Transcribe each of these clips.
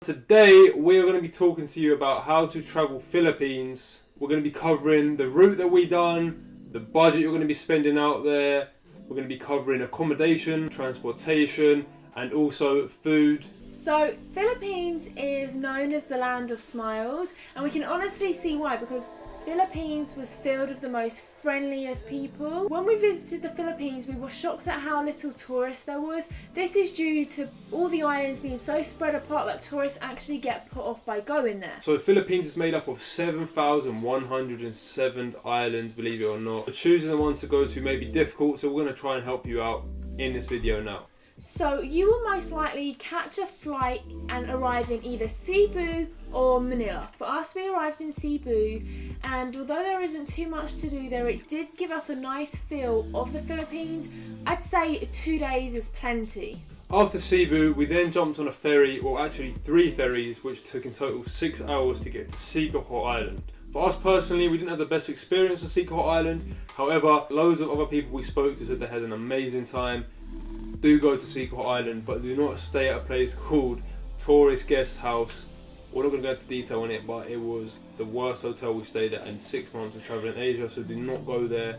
Today we're going to be talking to you about how to travel Philippines. We're going to be covering the route that we done, the budget you're going to be spending out there. We're going to be covering accommodation, transportation, and also food. So, Philippines is known as the land of smiles, and we can honestly see why, because Philippines was filled with the most friendliest people. When we visited the Philippines, we were shocked at how little tourists there was. This is due to all the islands being so spread apart that tourists actually get put off by going there. So the Philippines is made up of 7,107 islands, believe it or not. Choosing the ones to go to may be difficult, so we're going to try and help you out in this video now. So you will most likely catch a flight and arrive in either Cebu or Manila. For us, we arrived in Cebu, and although there isn't too much to do there, it did give us a nice feel of the Philippines. I'd say 2 days is plenty. After Cebu, we then jumped on a ferry, well actually 3 ferries, which took in total 6 hours to get to Siquijor Island. For us personally, we didn't have the best experience on Siquijor Island. However, loads of other people we spoke to said they had an amazing time. Do go to Siquijor Island, but do not stay at a place called Tourist Guest House. We're not going to go into detail on it, but it was the worst hotel we stayed at in 6 months of travelling in Asia, so do not go there.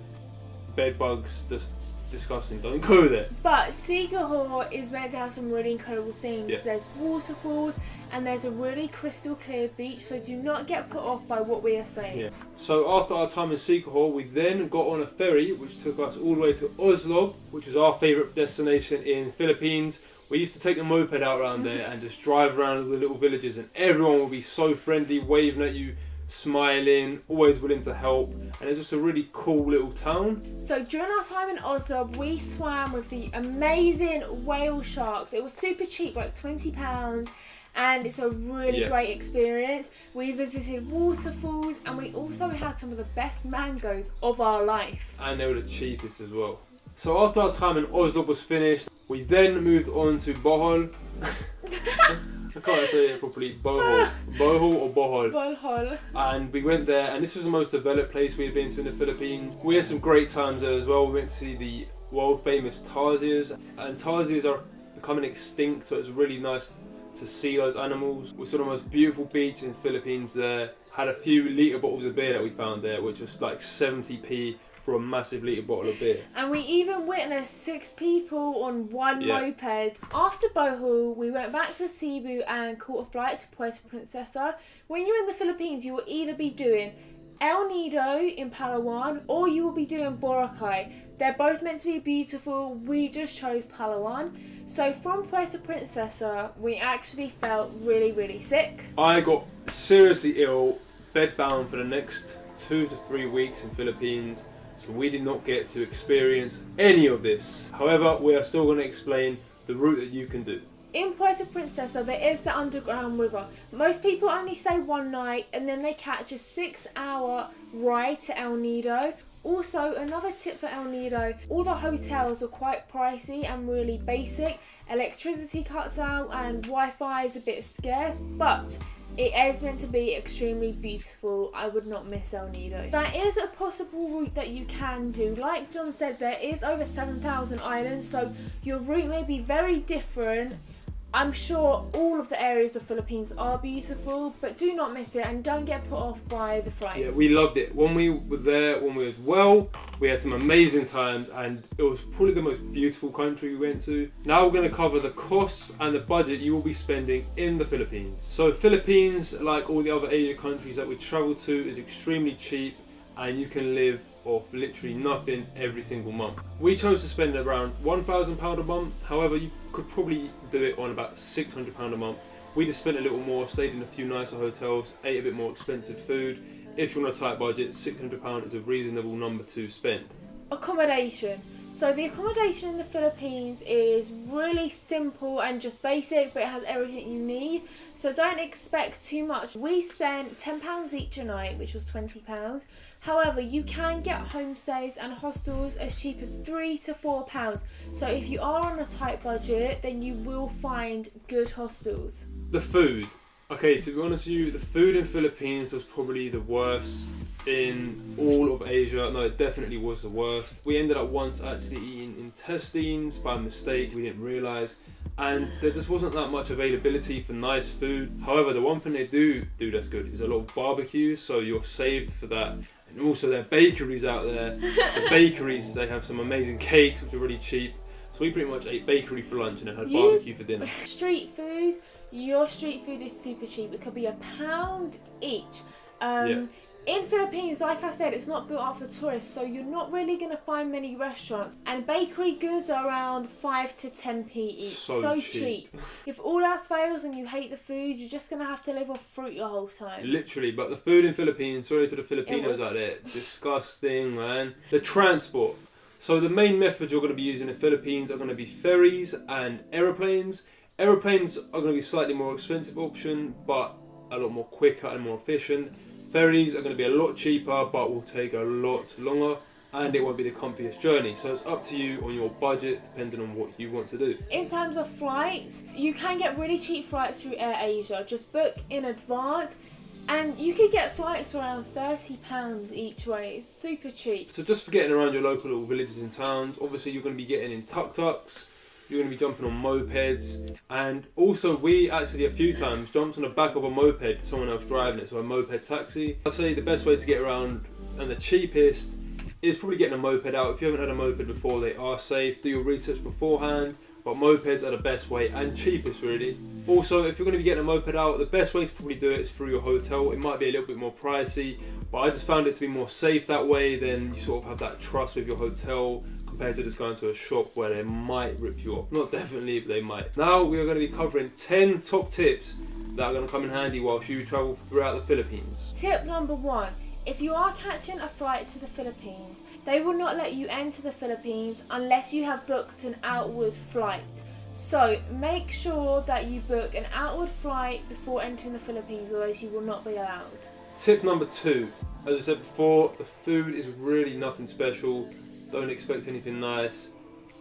Bed bugs, just disgusting, don't go there. But Siquijor is meant to have some really incredible things. Yeah. There's waterfalls and there's a really crystal clear beach, so do not get put off by what we are saying. Yeah. So after our time in Siquijor, we then got on a ferry which took us all the way to Oslo, which is our favourite destination in Philippines. We used to take the moped out around there and just drive around the little villages, and everyone will be so friendly, waving at you, smiling, always willing to help, and it's just a really cool little town. So during our time in Oslo, we swam with the amazing whale sharks. It was super cheap, like £20, and it's a really great experience. We visited waterfalls, and we also had some of the best mangoes of our life. And they were the cheapest as well. So after our time in Oslo was finished, we then moved on to Bohol. I can't say it properly. Bohol. Bohol or Bohol? Bohol. And we went there, and this was the most developed place we had been to in the Philippines. We had some great times there as well. We went to see the world famous tarsiers, and tarsiers are becoming extinct, so it's really nice to see those animals. We saw the most beautiful beach in the Philippines there. Had a few litre bottles of beer that we found there, which was like 70p for a massive litre bottle of beer. And we even witnessed 6 people on one moped. After Bohol, we went back to Cebu and caught a flight to Puerto Princesa. When you're in the Philippines, you will either be doing El Nido in Palawan, or you will be doing Boracay. They're both meant to be beautiful. We just chose Palawan. So from Puerto Princesa, we actually felt really, really sick. I got seriously ill, bedbound for the next 2 to 3 weeks in Philippines. So we did not get to experience any of this. However, we are still going to explain the route that you can do. In Puerto Princesa, there is the underground river. Most people only stay one night and then they catch a 6-hour ride to El Nido. Also, another tip for El Nido, all the hotels are quite pricey and really basic. Electricity cuts out and Wi-Fi is a bit scarce, but it is meant to be extremely beautiful. I would not miss El Nido. That is a possible route that you can do. Like John said, there is over 7,000 islands, so your route may be very different. I'm sure all of the areas of Philippines are beautiful, but do not miss it and don't get put off by the flights. Yeah, we loved it. When we were there, when we was well, we had some amazing times, and it was probably the most beautiful country we went to. Now we're going to cover the costs and the budget you will be spending in the Philippines. So Philippines, like all the other Asian countries that we travel to, is extremely cheap, and you can live off literally nothing every single month. We chose to spend around £1,000 a month. However, you could probably do it on about £600 a month. We just spent a little more, stayed in a few nicer hotels, ate a bit more expensive food. If you're on a tight budget, £600 is a reasonable number to spend. Accommodation. So the accommodation in the Philippines is really simple and just basic, but it has everything you need. So don't expect too much. We spent £10 each a night, which was £20. However, you can get homestays and hostels as cheap as £3 to £4. So if you are on a tight budget, then you will find good hostels. The food. Okay, to be honest with you, the food in Philippines was probably the worst in all of Asia. No, it definitely was the worst. We ended up once actually eating intestines by mistake, we didn't realise. And there just wasn't that much availability for nice food. However, the one thing they do that's good is a lot of barbecues, so you're saved for that. And also there are bakeries out there. The bakeries, they have some amazing cakes which are really cheap. So we pretty much ate bakery for lunch and then had barbecue for dinner. Street food, your street food is super cheap. It could be £1 each. In Philippines, like I said, it's not built up for tourists, so you're not really going to find many restaurants. And bakery goods are around 5 to 10p each. So cheap. If all else fails and you hate the food, you're just going to have to live off fruit your whole time. Literally, but the food in Philippines, sorry to the Filipinos out there, disgusting, man. The transport. So the main methods you're going to be using in the Philippines are going to be ferries and aeroplanes. Aeroplanes are going to be slightly more expensive option, but a lot more quicker and more efficient. Ferries are going to be a lot cheaper, but will take a lot longer, and it won't be the comfiest journey. So it's up to you on your budget, depending on what you want to do. In terms of flights, you can get really cheap flights through AirAsia. Just book in advance, and you could get flights for around £30 each way. It's super cheap. So just for getting around your local little villages and towns, obviously you're going to be getting in tuk-tuks, you're going to be jumping on mopeds, and also we actually a few times jumped on the back of a moped, someone else driving it, so a moped taxi. I'd say the best way to get around and the cheapest is probably getting a moped out. If you haven't had a moped before, they are safe. Do your research beforehand, but mopeds are the best way and cheapest really. Also, if you're going to be getting a moped out, the best way to probably do it is through your hotel. It might be a little bit more pricey, but I just found it to be more safe that way. Then you sort of have that trust with your hotel compared to just going to a shop where they might rip you off. Not definitely, but they might. Now we are going to be covering 10 top tips that are going to come in handy whilst you travel throughout the Philippines. Tip number 1. If you are catching a flight to the Philippines, they will not let you enter the Philippines unless you have booked an outward flight. So make sure that you book an outward flight before entering the Philippines, otherwise you will not be allowed. Tip number 2. As I said before, the food is really nothing special. Don't expect anything nice,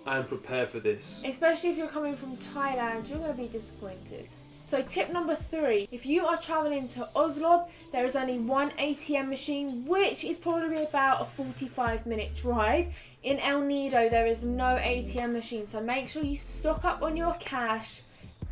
and prepare for this. Especially if you're coming from Thailand, you're going to be disappointed. So tip number 3, if you are travelling to Oslo, there is only one ATM machine, which is probably about a 45-minute drive. In El Nido, there is no ATM machine, so make sure you stock up on your cash,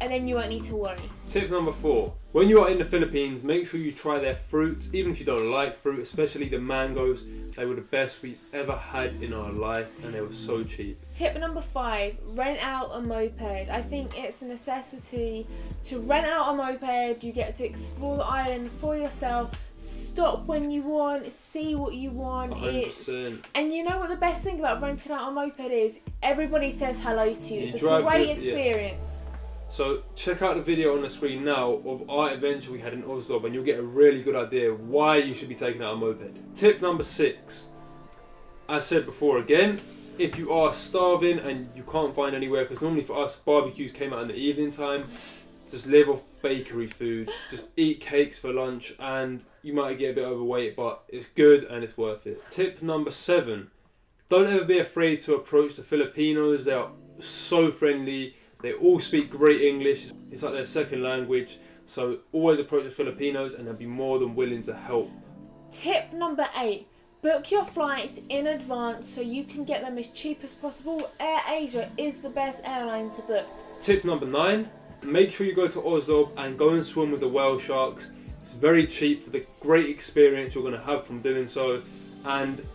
and then you won't need to worry. Tip number 4. When you are in the Philippines, make sure you try their fruit, even if you don't like fruit, especially the mangoes. They were the best we've ever had in our life, and they were so cheap. Tip number 5, rent out a moped. I think it's a necessity to rent out a moped. You get to explore the island for yourself, stop when you want, see what you want. 100%. And you know what the best thing about renting out a moped is? Everybody says hello to you. It's a great experience. Yeah. So check out the video on the screen now of our adventure we had in Oslo, and you'll get a really good idea why you should be taking out a moped. Tip number 6. As said before again, if you are starving and you can't find anywhere, because normally for us barbecues came out in the evening time, just live off bakery food, just eat cakes for lunch, and you might get a bit overweight, but it's good and it's worth it. Tip number 7. Don't ever be afraid to approach the Filipinos. They are so friendly. They all speak great English. It's like their second language. So always approach the Filipinos and they'll be more than willing to help. Tip number 8. Book your flights in advance so you can get them as cheap as possible. AirAsia is the best airline to book. Tip number 9. Make sure you go to Oslo and go and swim with the whale sharks. It's very cheap for the great experience you're going to have from doing so. And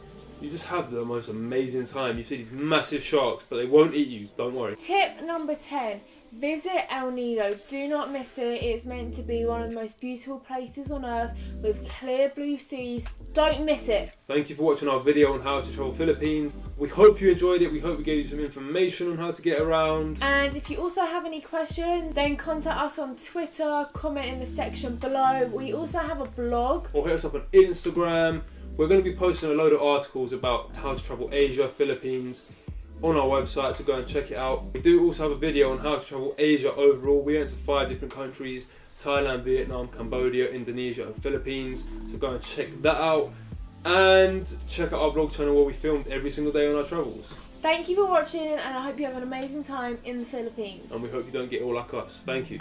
you just have the most amazing time. You see these massive sharks, but they won't eat you, don't worry. Tip number 10. Visit El Nido. Do not miss it. It's meant to be one of the most beautiful places on earth with clear blue seas. Don't miss it. Thank you for watching our video on how to travel Philippines. We hope you enjoyed it. We hope we gave you some information on how to get around. And if you also have any questions, then contact us on Twitter, comment in the section below. We also have a blog. Or hit us up on Instagram. We're going to be posting a load of articles about how to travel Asia, Philippines on our website, so go and check it out. We do also have a video on how to travel Asia overall. We went to 5 different countries: Thailand, Vietnam, Cambodia, Indonesia and Philippines. So go and check that out. And check out our vlog channel where we filmed every single day on our travels. Thank you for watching, and I hope you have an amazing time in the Philippines. And we hope you don't get all like us. Thank you.